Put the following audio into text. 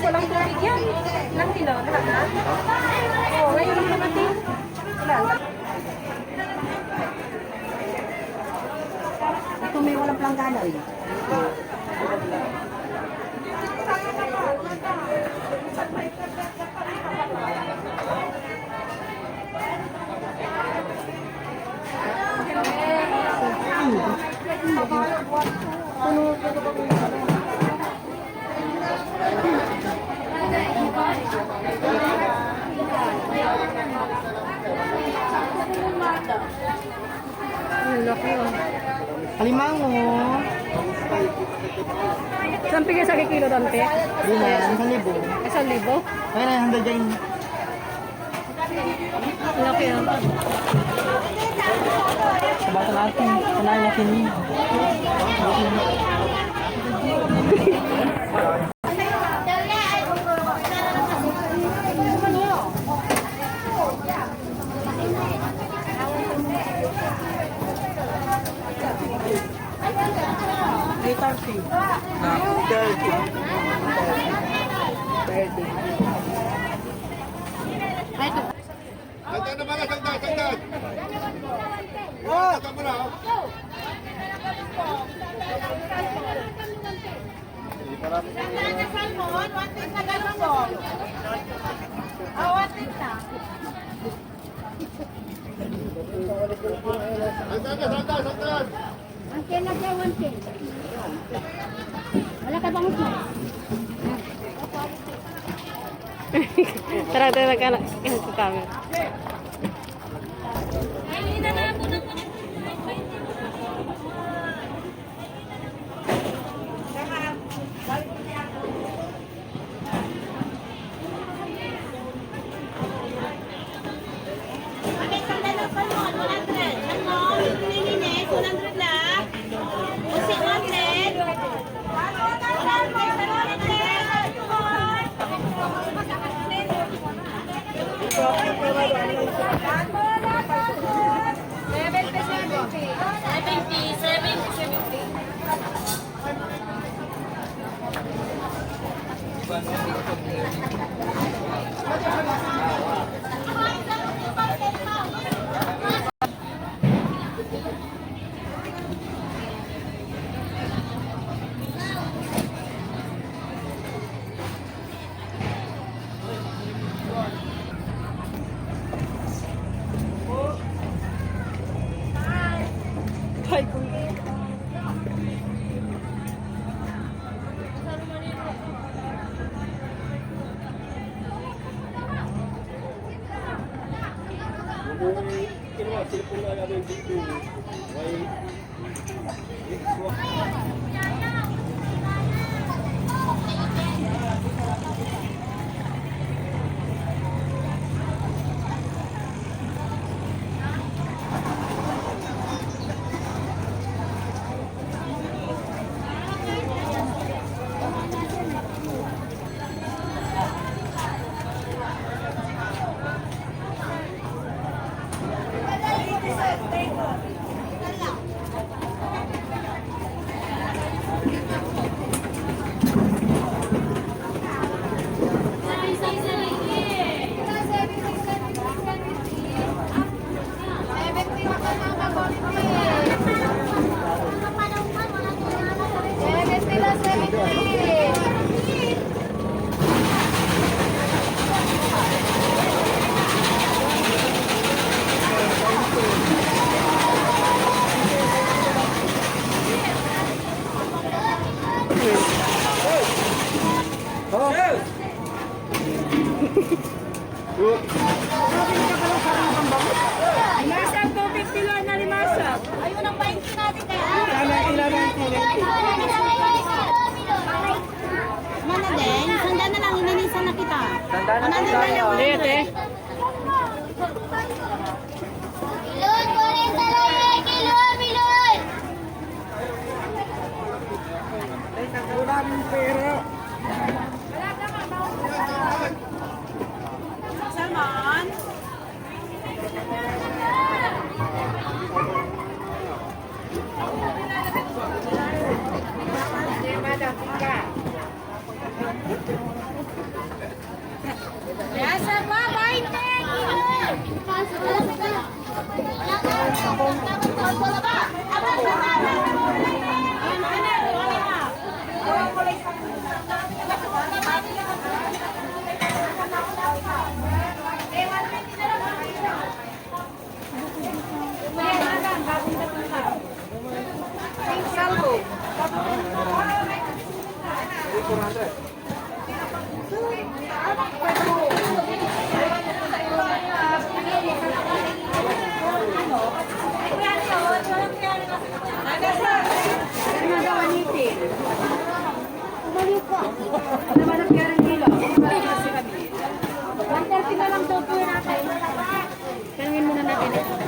walang tubig yan. Ilang kilo? Lahat na? Oo, ngayon lang namating. Ilan? Ito may walang planggana eh. Ang laki oh. Alimango. Saan pigay sa kilo dante? Di na, 1,000. 1,000? Ay na, handa dyan. Ang laki oh. Sa bata natin, kanain na kini. Sagdan na pala, sagdan. Sagdan mo na, oh. Sagdan. Ang kena siya, 1K. Wala ka bang usma? Tara, ka na. Yan sa camera. Limasag, 250 lang na limasag. Ayun ang pahinti natin kaya. Mana din, sanda na lang, ininisan na kita. Sanda na tayo. Ulit eh. Milon, 40 lang eh, kilo, milon. Salmon. Tanungin muna natin.